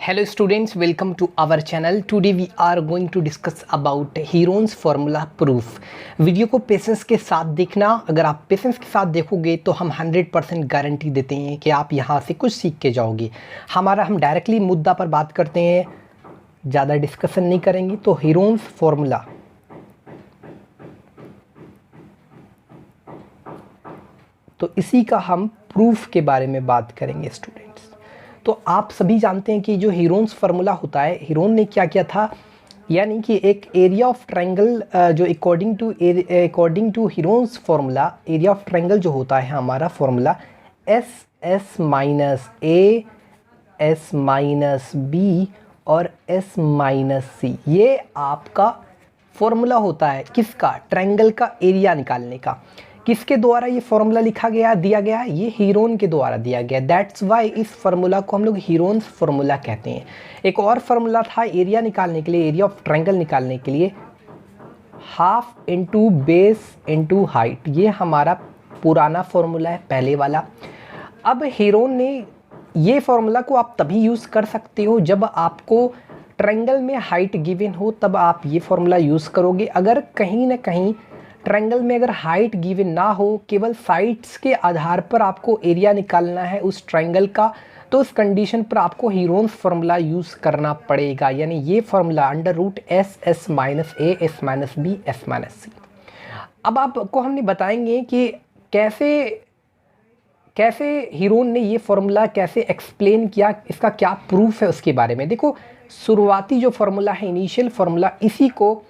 Hello students, welcome to our channel. Today we are going to discuss about Heron's formula proof. Video को patience के साथ देखना। अगर आप पेशेंस के साथ देखोगे तो हम 100% गारंटी देते हैं कि आप यहाँ से कुछ सीख के जाओगे। हम डायरेक्टली मुद्दा पर बात करते हैं, ज़्यादा डिस्कशन नहीं करेंगे। तो हीरोन्स फॉर्मूला, तो इसी का हम प्रूफ के बारे में बात करेंगे स्टूडेंट्स। तो आप सभी जानते हैं कि जो हीरोन्स फार्मूला होता है, हीरोन ने क्या किया था, यानी कि एक एरिया ऑफ ट्रायंगल जो according to Heron's formula, area of triangle जो होता है हमारा formula s s minus a, s minus b और एस माइनस सी, ये आपका फॉर्मूला होता है किसका, ट्रायंगल का एरिया निकालने का। किसके द्वारा ये फॉर्मूला दिया गया, ये हीरोन के द्वारा दिया गया। दैट्स वाई इस फार्मूला को हम लोग हीरोन्स फार्मूला कहते हैं। एक और फार्मूला था एरिया निकालने के लिए, एरिया ऑफ ट्रायंगल निकालने के लिए, half into base into height. ये हमारा पुराना फार्मूला है, पहले वाला। अब हीरोन ने ये फार्मूला को आप तभी यूज़ कर सकते हो जब आपको ट्रायंगल में हाइट गिवन हो, तब आप ये फार्मूला यूज़ करोगे। अगर कहीं ना कहीं ट्रायंगल में अगर हाइट गिवन ना हो, केवल साइड्स के आधार पर आपको एरिया निकालना है उस ट्रायंगल का, तो उस कंडीशन पर आपको हीरोन्स फार्मूला यूज़ करना पड़ेगा। यानी ये formula under root s s minus a, s minus b, s minus c. अब आपको हमने बताएंगे कि कैसे हीरोन ने ये फार्मूला कैसे एक्सप्लेन किया, इसका क्या प्रूफ है उसके बारे में। देखो, शुरुआती जो फार्मूला है, इनिशियल फार्मूला, इसी को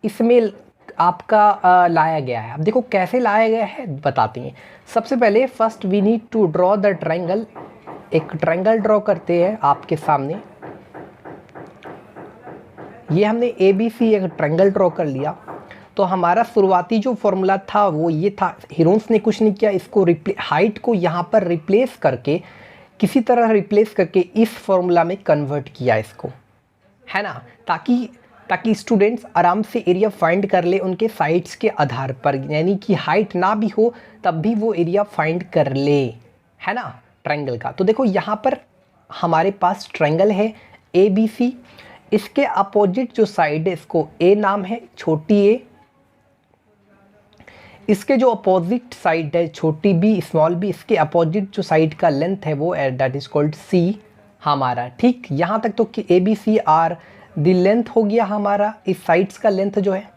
इसमें आपका लाया गया है। अब देखो कैसे लाया गया है बताते हैं। सबसे पहले first we need to draw the triangle. एक ट्रायंगल ड्रॉ करते हैं आपके सामने। ये हमने ए बी सी एक ट्रायंगल ड्रॉ कर लिया। तो हमारा शुरुआती जो फॉर्मूला था वो ये था। हीरोन्स ने कुछ नहीं किया, इसको हाइट को यहाँ पर रिप्लेस करके, किसी तरह रिप्लेस करके इस फॉर्मूला में कन्वर्ट किया इसको, है ना, ताकि स्टूडेंट्स आराम से एरिया फाइंड कर ले उनके साइड्स के आधार पर। यानी कि हाइट ना भी हो तब भी वो एरिया फाइंड कर ले, है ना, ट्रायंगल का। तो देखो यहाँ पर हमारे पास ट्रायंगल है ए बी सी। इसके अपोजिट जो साइड है इसको ए नाम है, छोटी ए। इसके जो अपोजिट साइड है छोटी बी, स्मॉल बी, इसके अपोजिट जो साइड का लेंथ है वो दैट इज कॉल्ड सी हमारा। ठीक, यहाँ तक तो कि A B C are the length हो गया हमारा, इस साइड्स का लेंथ जो है।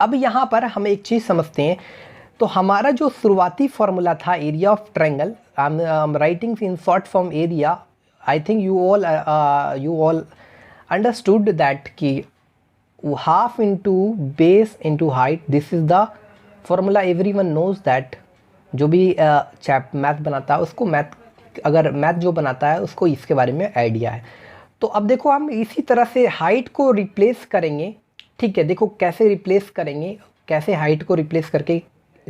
अब यहाँ पर हम एक चीज़ समझते हैं। तो हमारा जो शुरुआती फार्मूला था area of triangle, I am writing in short form area. I think you all understood that कि half into base into height, this is the formula. Everyone knows that. जो भी मैथ बनाता है उसको अगर मैथ जो बनाता है उसको इसके बारे में आइडिया है। तो अब देखो हम इसी तरह से हाइट को रिप्लेस करेंगे। ठीक है, देखो कैसे रिप्लेस करेंगे, कैसे हाइट को रिप्लेस करके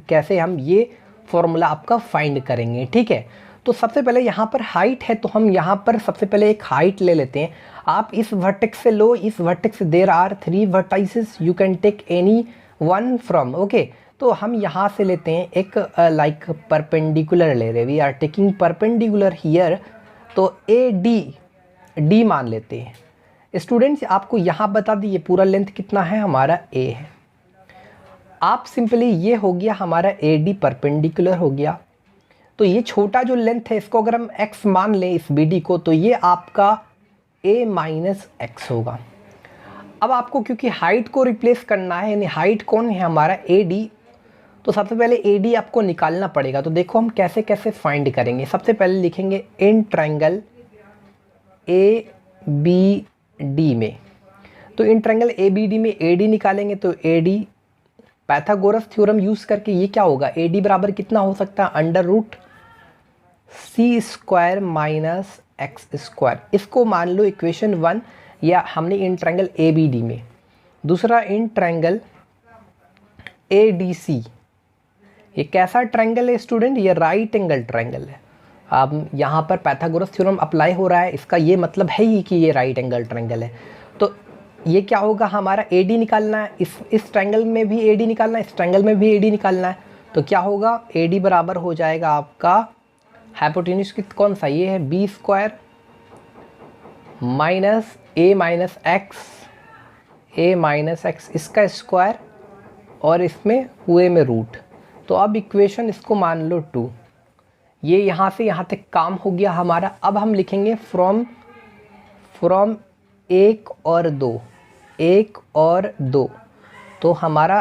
कैसे हम ये फॉर्मूला आपका फाइंड करेंगे। ठीक है, तो सबसे पहले यहाँ पर हाइट है, तो हम यहाँ पर सबसे पहले एक हाइट ले लेते हैं। आप इस वर्टेक्स से लो, इस वर्टेक्स से there are 3 vertices, you can take any one from. Okay, तो हम यहाँ से लेते हैं एक लाइक परपेंडिकुलर ले रहे, we are taking perpendicular here. तो ए डी मान लेते हैं। स्टूडेंट्स आपको यहाँ बता दी ये पूरा लेंथ कितना है, हमारा ए है। आप सिंपली ये हो गया हमारा ए डी परपेंडिकुलर हो गया। तो ये छोटा जो लेंथ है इसको अगर हम x मान लें इस बी डी को, तो ये आपका a माइनस एक्स होगा। अब आपको क्योंकि हाइट को रिप्लेस करना है, यानी हाइट कौन है हमारा ए डी, तो सबसे पहले ए डी आपको निकालना पड़ेगा। तो देखो हम कैसे कैसे फाइंड करेंगे। सबसे पहले लिखेंगे in triangle A B D में। तो in triangle A B D में ए डी निकालेंगे। तो A D Pythagoras theorem use करके ये क्या होगा, ए डी बराबर कितना हो सकता है, under root c square minus x square. इसको मान लो इक्वेशन 1, या हमने in triangle A B D में। दूसरा इन ट्रायंगल ए डी सी, ये कैसा ट्रायंगल है स्टूडेंट, ये राइट एंगल ट्रायंगल है। अब यहाँ पर पाइथागोरस थ्योरम अप्लाई हो रहा है, इसका ये मतलब है ही कि ये राइट एंगल ट्रायंगल है। तो ये क्या होगा, हमारा ए डी निकालना है, इस ट्रायंगल में भी ए डी निकालना है, इस ट्रायंगल में भी ए डी निकालना है। तो क्या होगा, ए डी बराबर हो जाएगा आपका हाइपोटेन्यूज कौन सा, ये है बी स्क्वायर माइनस ए माइनस एक्स इसका स्क्वायर और इसमें पूरे में रूट। तो अब इक्वेशन इसको मान लो 2। ये यहाँ से यहाँ तक काम हो गया हमारा। अब हम लिखेंगे फ्रॉम 1 और 2। तो हमारा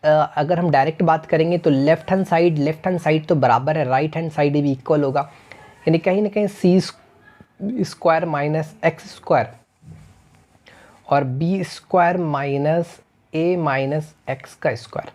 अगर हम डायरेक्ट बात करेंगे तो लेफ्ट हैंड साइड तो बराबर है, राइट हैंड साइड भी इक्वल होगा, यानी कहीं ना कहीं सी स्क्वायर माइनस एक्स स्क्वायर और बी स्क्वायर माइनस ए माइनस एक्स का स्क्वायर।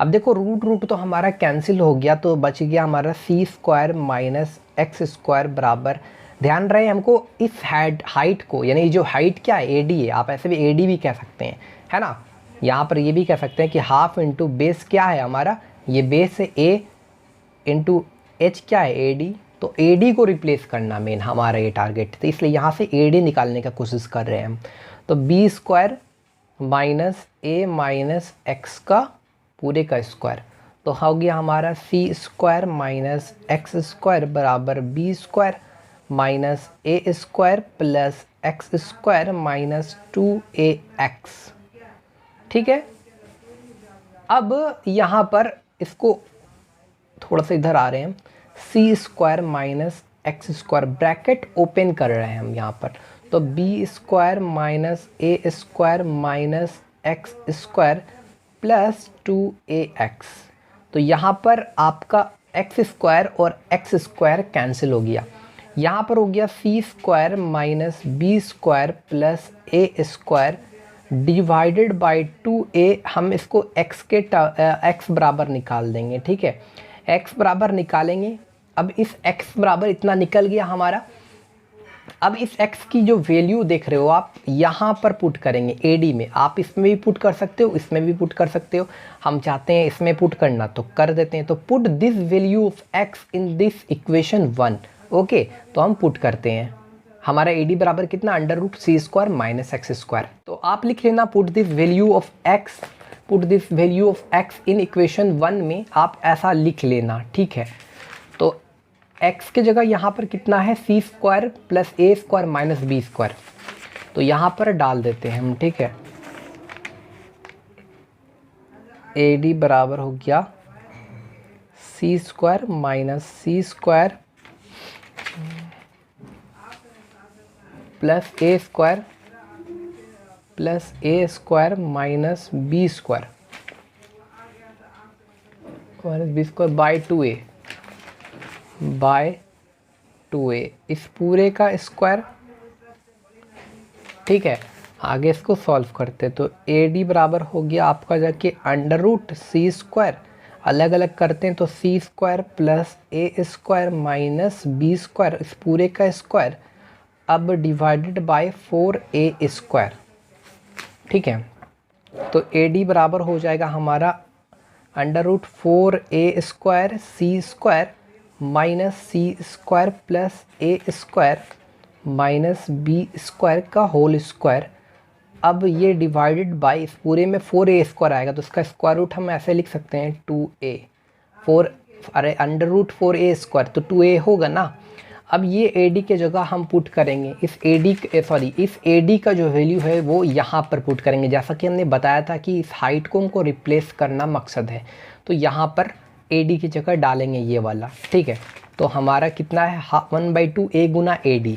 अब देखो रूट तो हमारा कैंसिल हो गया, तो बच गया हमारा C square minus x square बराबर, ध्यान रहे हमको इस हाइट को, यानी जो हाइट क्या है एडी है, आप ऐसे भी एडी भी कह सकते हैं, है ना। यहाँ पर ये भी कह सकते हैं कि हाफ इंटू बेस क्या है हमारा, ये बेस है ए इंटू एच क्या है एडी। तो एडी को रिप्लेस करना मेन हमारा ये टारगेट, तो इसलिए यहाँ से एडी निकालने का कोशिश कर रहे हैं हम। तो बी स्क्वायर माइनस ए माइनस एक्स का पूरे का स्क्वायर, तो हो गया हमारा C square minus x square बराबर B square minus A square plus X square minus 2ax। ठीक है। अब यहाँ पर इसको थोड़ा सा इधर आ रहे हैं, C square minus x square bracket open कर रहे हैं हम यहाँ पर, तो B square minus A square minus x square plus 2ax। तो यहाँ पर आपका एक्स स्क्वायर और एक्स स्क्वायर कैंसिल हो गया, यहाँ पर हो गया C square minus B square plus A square divided by 2a। हम इसको x के x बराबर निकाल देंगे, ठीक है, x बराबर निकालेंगे। अब इस x बराबर इतना निकल गया हमारा। अब इस x की जो वैल्यू देख रहे हो आप यहाँ पर पुट करेंगे AD में, आप इसमें भी पुट कर सकते हो, इसमें भी पुट कर सकते हो, हम चाहते हैं इसमें पुट करना तो कर देते हैं। तो put this value of x in this equation 1। Okay, तो हम पुट करते हैं, हमारा AD बराबर कितना, under root c square minus x square. तो आप लिख लेना put this value of x in equation 1 में, आप ऐसा लिख लेना, ठीक है। तो x के जगह यहाँ पर कितना है, सी square plus A square minus B square, तो यहाँ पर डाल देते हैं हम, ठीक है। AD बराबर हो गया C square minus C square plus A square minus B square by 2a इस पूरे का स्क्वायर, ठीक है। आगे इसको सॉल्व करते, तो AD बराबर हो गया आपका जाके अंडर रूट सी स्क्वायर, अलग अलग करते हैं तो सी square plus A square minus B square इस पूरे का स्क्वायर, अब डिवाइडेड बाय 4a स्क्वायर, ठीक है। तो AD बराबर हो जाएगा हमारा under root 4a square C square minus C square plus A square minus B square का होल स्क्वायर। अब ये डिवाइडेड बाय इस पूरे में 4a स्क्वायर आएगा, तो इसका स्क्वायर रूट हम ऐसे लिख सकते हैं 2a, under root 4a square, तो 2a होगा ना। अब ये AD के जगह हम पुट करेंगे इस AD का जो वैल्यू है वो यहाँ पर पुट करेंगे, जैसा कि हमने बताया था कि इस हाइट को हमको रिप्लेस करना मकसद है, तो यहाँ पर AD की जगह डालेंगे ये वाला, ठीक है। तो हमारा कितना है 1/2 a गुना AD,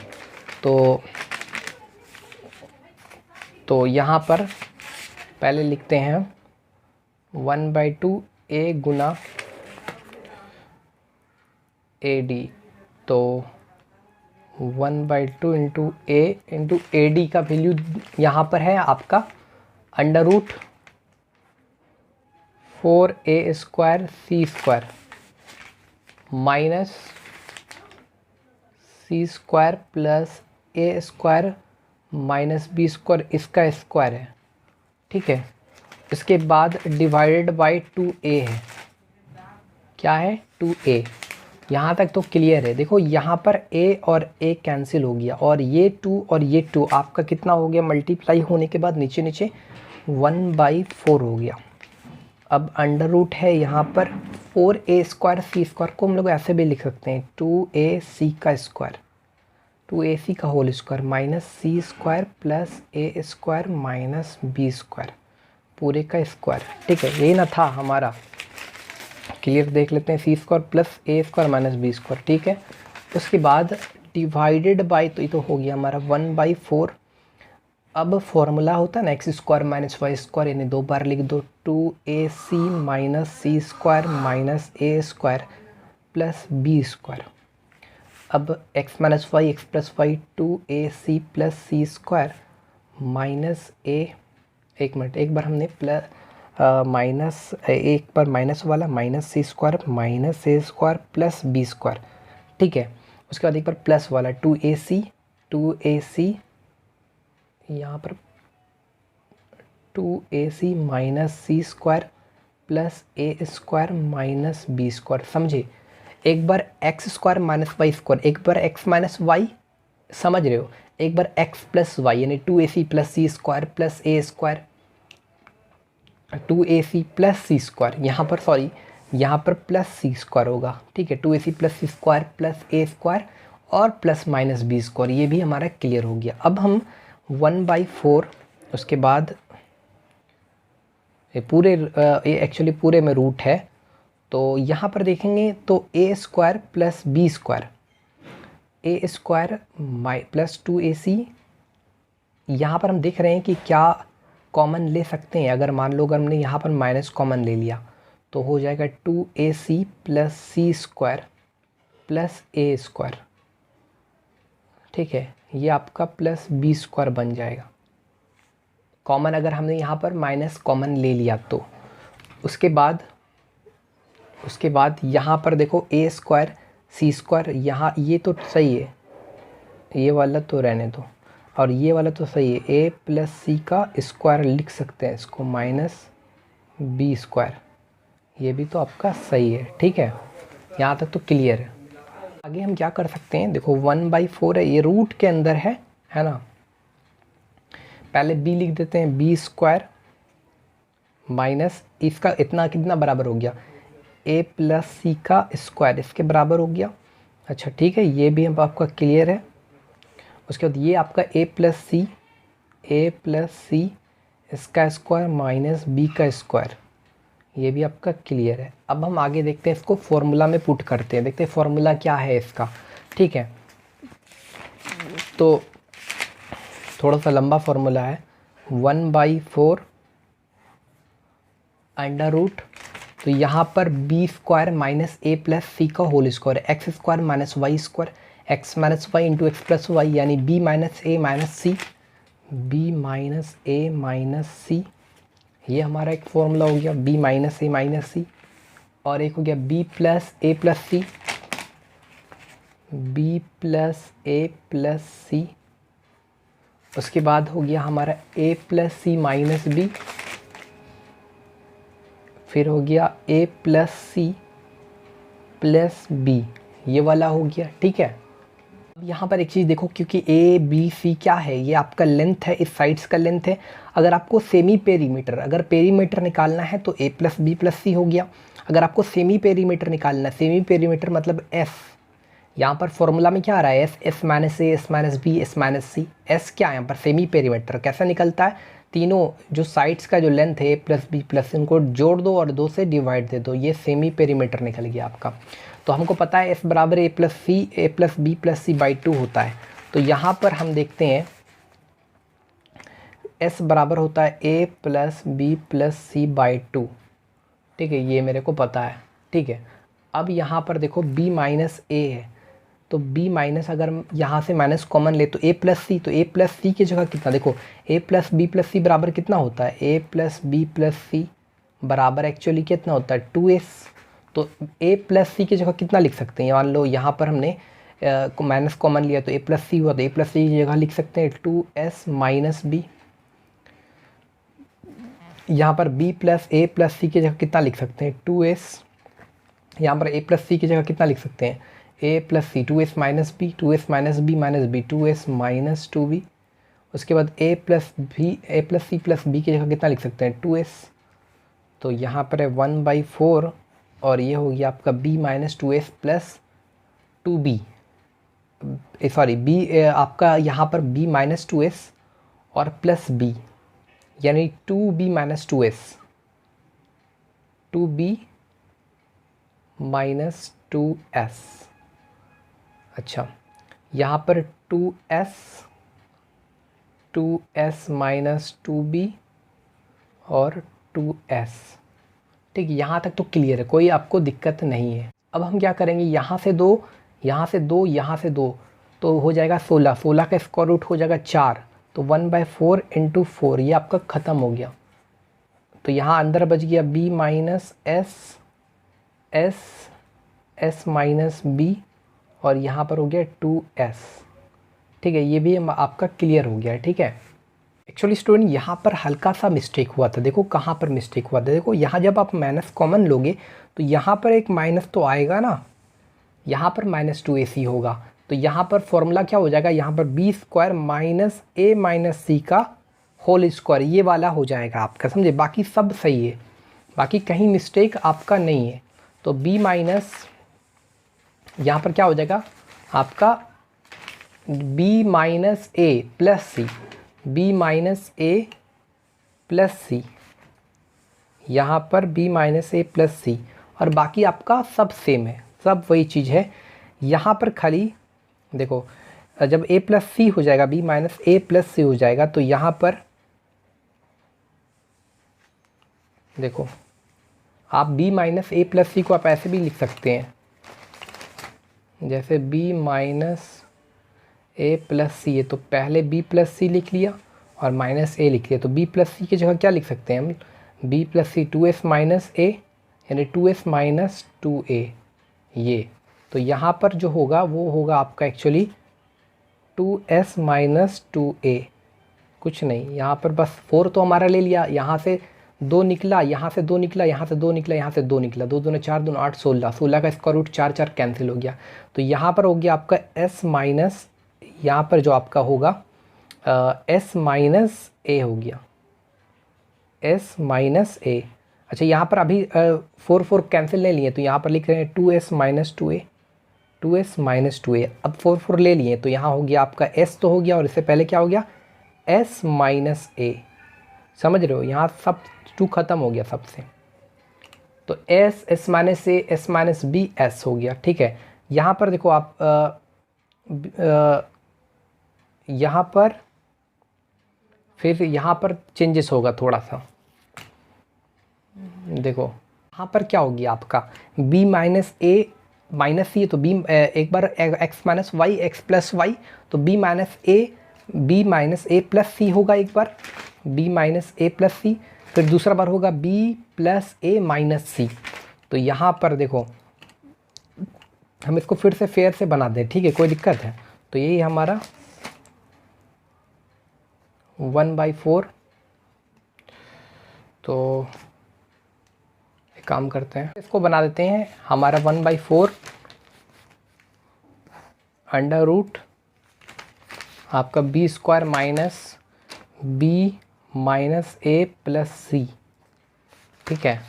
तो यहाँ पर पहले लिखते हैं 1/2 a गुना AD, तो 1/2 इंटू a इंटू AD का वैल्यू यहाँ पर है आपका under root 4a square C square minus C square plus A square minus B square इसका स्क्वायर है, ठीक है। इसके बाद डिवाइडेड बाय 2a है, क्या है 2a। यहाँ तक तो क्लियर है। देखो यहाँ पर a और a कैंसिल हो गया, और ये 2 और ये 2 आपका कितना हो गया, मल्टीप्लाई होने के बाद नीचे 1/4 हो गया। अब अंडर रूट है यहाँ पर 4a स्क्वायर सी स्क्वायर को हम लोग ऐसे भी लिख सकते हैं 2ac का स्क्वायर, 2ac का whole square minus C square plus A square minus B square पूरे का स्क्वायर। ठीक है, ये ना था हमारा, क्लियर देख लेते हैं, C square plus A square minus B square. ठीक है, उसके बाद डिवाइडेड बाय, तो ये तो हो गया हमारा 1/4। अब फॉर्मूला होता है ना X square minus Y square, यानी 2 बार लिख दो, 2ac minus C square minus A square plus B square. अब x minus Y X plus Y 2ac plus C square minus A, एक मिनट, एक बार हमने प्लस माइनस, एक बार माइनस वाला minus C square minus A square plus B square. ठीक है, उसके बाद एक बार प्लस वाला 2ac यहाँ पर 2ac minus C square plus A square minus B square. समझे, एक बार X square minus Y square, एक बार एक्स माइनस वाई, समझ रहे हो, एक बार एक्स प्लस वाई यानी 2ac plus C square plus A square, 2ac plus C square, यहाँ पर सॉरी यहाँ पर प्लस सी स्क्वायर होगा। ठीक है, 2ac plus C square plus A square और प्लस माइनस बी स्क्वायर, ये भी हमारा क्लियर हो गया। अब हम 1/4, उसके बाद ये एक्चुअली पूरे में रूट है, तो यहाँ पर देखेंगे तो ए स्क्वायर प्लस बी स्क्वायर, ए स्क्वायर प्लस 2ac, यहाँ पर हम देख रहे हैं कि क्या कॉमन ले सकते हैं। अगर मान लो अगर हमने यहाँ पर माइनस कॉमन ले लिया तो हो जाएगा 2ac plus C square plus A square. ठीक है, ये आपका प्लस बी स्क्वायर बन जाएगा कॉमन, अगर हमने यहाँ पर माइनस कॉमन ले लिया तो। उसके बाद यहाँ पर देखो ए स्क्वायर सी स्क्वायर, यहाँ ये तो सही है, ये वाला तो रहने दो, और ये वाला तो सही है, ए प्लस सी का स्क्वायर लिख सकते हैं इसको माइनस बी स्क्वायर, ये भी तो आपका सही है। ठीक है, यहाँ तक तो क्लियर है। आगे हम क्या कर सकते हैं, देखो 1/4 है, ये रूट के अंदर है ना, पहले b लिख देते हैं, बी स्क्वायर माइनस इसका इतना कितना बराबर हो गया, a प्लस सी का स्क्वायर, इसके बराबर हो गया। अच्छा ठीक है, ये भी अब आपका क्लियर है। उसके बाद ये आपका a प्लस सी इसका स्क्वायर माइनस b का स्क्वायर, ये भी आपका क्लियर है। अब हम आगे देखते हैं, इसको फॉर्मूला में पुट करते हैं, देखते हैं फॉर्मूला क्या है इसका। ठीक है, तो थोड़ा सा लंबा फॉर्मूला है, 1/4 अंडर रूट, तो यहाँ पर b square minus a plus c का whole square, x square minus Y square, x minus y into x plus y, यानी बी माइनस ए माइनस सी, बी माइनस ए माइनस सी, ये हमारा एक formula हो गया, बी माइनस ए minus c. और एक हो गया b plus a plus c, b plus a plus c. उसके बाद हो गया हमारा a plus C minus B, फिर हो गया ए प्लस सी प्लस बी, ये वाला हो गया। ठीक है, अब यहाँ पर एक चीज़ देखो, क्योंकि ए बी सी क्या है, ये आपका लेंथ है, इस साइड्स का लेंथ है। अगर आपको सेमी पेरीमीटर, अगर पेरीमीटर निकालना है तो ए प्लस बी प्लस सी हो गया। अगर आपको सेमी पेरीमीटर निकालना है, सेमी पेरीमीटर मतलब एस, यहाँ पर फॉर्मूला में क्या आ रहा है, s minus a s minus b s minus c, s क्या है यहाँ पर सेमी पेरीमीटर, कैसा निकलता है, तीनों जो साइड्स का जो लेंथ है ए प्लस बी प्लस, इनको जोड़ दो और 2 से डिवाइड दे दो, ये सेमी पेरीमीटर निकल गया आपका। तो हमको पता है एस बराबर A plus B plus C by 2 होता है। तो यहाँ पर हम देखते हैं एस बराबर होता है A plus B plus C by 2। ठीक है, ये मेरे को पता है। ठीक है, अब यहाँ पर देखो b माइनस ए है, तो b माइनस, अगर यहाँ से माइनस कॉमन ले तो a प्लस सी, तो a प्लस सी की जगह कितना, देखो a प्लस बी प्लस सी बराबर कितना होता है, a प्लस बी प्लस सी बराबर एक्चुअली कितना होता है 2s। तो a प्लस सी की जगह कितना लिख सकते हैं, मान लो यहाँ पर हमने माइनस कॉमन लिया तो a प्लस सी हुआ, तो a प्लस सी की जगह लिख सकते हैं 2s माइनस बी। यहाँ पर b प्लस ए प्लस सी की जगह कितना लिख सकते हैं 2s, यहाँ पर a प्लस सी की जगह कितना लिख सकते हैं a plus c, 2s minus b, 2s minus b minus b, 2s minus 2b। उसके बाद a plus C plus b की जगह कितना लिख सकते हैं 2s, तो यहाँ पर है 1/4, और ये हो गया आपका b minus 2s plus 2b। Sorry b आपका यहाँ पर b माइनस 2s और प्लस b, यानी 2b minus 2s, 2b minus 2s। अच्छा, यहाँ पर 2s माइनस 2b और 2s। ठीक, यहाँ तक तो क्लियर है, कोई आपको दिक्कत नहीं है। अब हम क्या करेंगे, यहाँ से 2, यहाँ से 2, यहाँ से 2, तो हो जाएगा 16, 16 का स्क्वायर रूट हो जाएगा 4, तो 1/4 इंटू 4, ये आपका ख़त्म हो गया। तो यहाँ अंदर बच गया b minus s minus b, और यहाँ पर हो गया 2s। ठीक है, ये भी आपका क्लियर हो गया है। ठीक है, एक्चुअली स्टूडेंट यहाँ पर हल्का सा मिस्टेक हुआ था। देखो कहाँ पर मिस्टेक हुआ था, देखो यहाँ जब आप माइनस कॉमन लोगे तो यहाँ पर एक माइनस तो आएगा ना, यहाँ पर माइनस 2ac होगा, तो यहाँ पर फॉर्मूला क्या हो जाएगा, यहाँ पर b square minus a minus c का होल स्क्वायर, ये वाला हो जाएगा आपका, समझे। बाकी सब सही है, बाकी कहीं मिस्टेक आपका नहीं है। तो b माइनस, यहाँ पर क्या हो जाएगा आपका b minus a plus c, b minus a plus C, यहाँ पर b minus a plus C, और बाकी आपका सब सेम है, सब वही चीज़ है। यहाँ पर खाली देखो, जब a प्लस सी हो जाएगा, b माइनस a प्लस सी हो जाएगा, तो यहाँ पर देखो आप b माइनस a प्लस सी को आप ऐसे भी लिख सकते हैं, जैसे b माइनस a प्लस सी है, तो पहले b प्लस सी लिख लिया और माइनस a लिख लिया, तो b प्लस सी की जगह क्या लिख सकते हैं हम, b plus c 2s minus a, यानी 2s माइनस 2a, ये। तो यहाँ पर जो होगा वो होगा आपका एक्चुअली 2s माइनस 2a, कुछ नहीं, यहाँ पर बस 4 तो हमारा ले लिया, यहाँ से 2 निकला, यहाँ से 2 निकला, यहाँ से 2 निकला, यहाँ से 2 निकला, 2 दूने 4, 2 8, 16, 16 का स्क्वायर रूट 4, 4 कैंसिल हो गया। तो यहाँ पर हो गया आपका s माइनस, यहाँ पर जो आपका होगा s माइनस a हो गया, s माइनस a। अच्छा, यहाँ पर अभी 4 4 कैंसिल नहीं लिए, तो यहाँ पर लिख रहे हैं 2s minus 2a, 2s minus 2a। अब 4 4 ले लिए, तो यहाँ हो गया आपका s तो हो गया, और इससे पहले क्या हो गया s माइनस a, समझ रहे हो, यहाँ सब 2 ख़त्म हो गया सबसे, तो s minus a, s minus b, s हो गया। ठीक है, यहाँ पर देखो आप यहाँ पर फिर यहाँ पर चेंजेस होगा थोड़ा सा, देखो यहाँ पर क्या होगी आपका b minus a minus c, तो b एक बार x minus y, x plus y, तो b minus a plus c होगा एक बार, b minus a plus c, फिर दूसरा बार होगा b plus a minus c. तो यहाँ पर देखो हम इसको फिर से फेयर से बना दें, ठीक है, कोई दिक्कत है, तो यही हमारा 1/4। तो एक काम करते हैं, इसको बना देते हैं हमारा 1/4 अंडर रूट आपका b square minus b minus a plus C, ठीक है,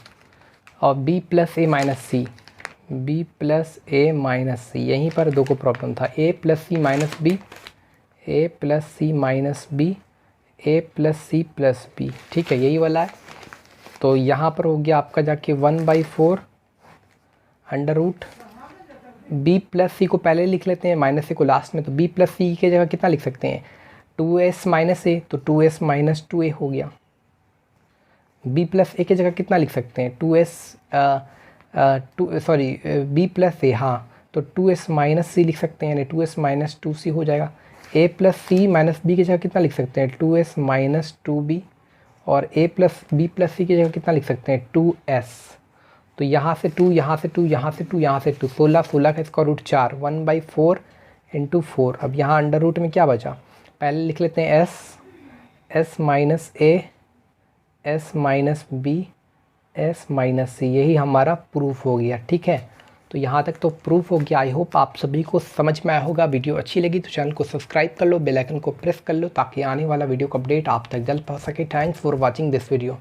और b plus a minus C, b plus a minus C, यहीं पर दो को प्रॉब्लम था, a plus C minus b, a plus C minus b, a plus C plus b, ठीक है, यही वाला है। तो यहाँ पर हो गया आपका जाके 1/4 अंडर रूट b प्लस सी को पहले लिख लेते हैं, माइनस ए को लास्ट में, तो b प्लस सी की जगह कितना लिख सकते हैं 2s माइनस ए, तो 2s माइनस 2a हो गया। b प्लस ए की जगह कितना लिख सकते हैं b प्लस ए, हाँ, तो 2s माइनस सी लिख सकते हैं, यानी 2s माइनस 2c हो जाएगा। a plus C minus b की जगह कितना लिख सकते हैं 2s माइनस 2b, और a प्लस बी प्लस सी की जगह कितना लिख सकते हैं 2s, तो यहाँ से 2, यहाँ से 2, यहाँ से 2, यहाँ से 2, 16, 16 का स्क्वायर रूट 4, 1/4 इंटू 4। अब यहाँ अंडर रूट में क्या बचा, पहले लिख लेते हैं s minus a, s minus b, s minus C, यही हमारा प्रूफ हो गया, ठीक है। तो यहाँ तक तो प्रूफ हो गया। आई होप आप सभी को समझ में आया होगा। वीडियो अच्छी लगी तो चैनल को सब्सक्राइब कर लो, बेल आइकन को प्रेस कर लो, ताकि आने वाला वीडियो का अपडेट आप तक जल्द पहुँच सके। Thanks for watching this video.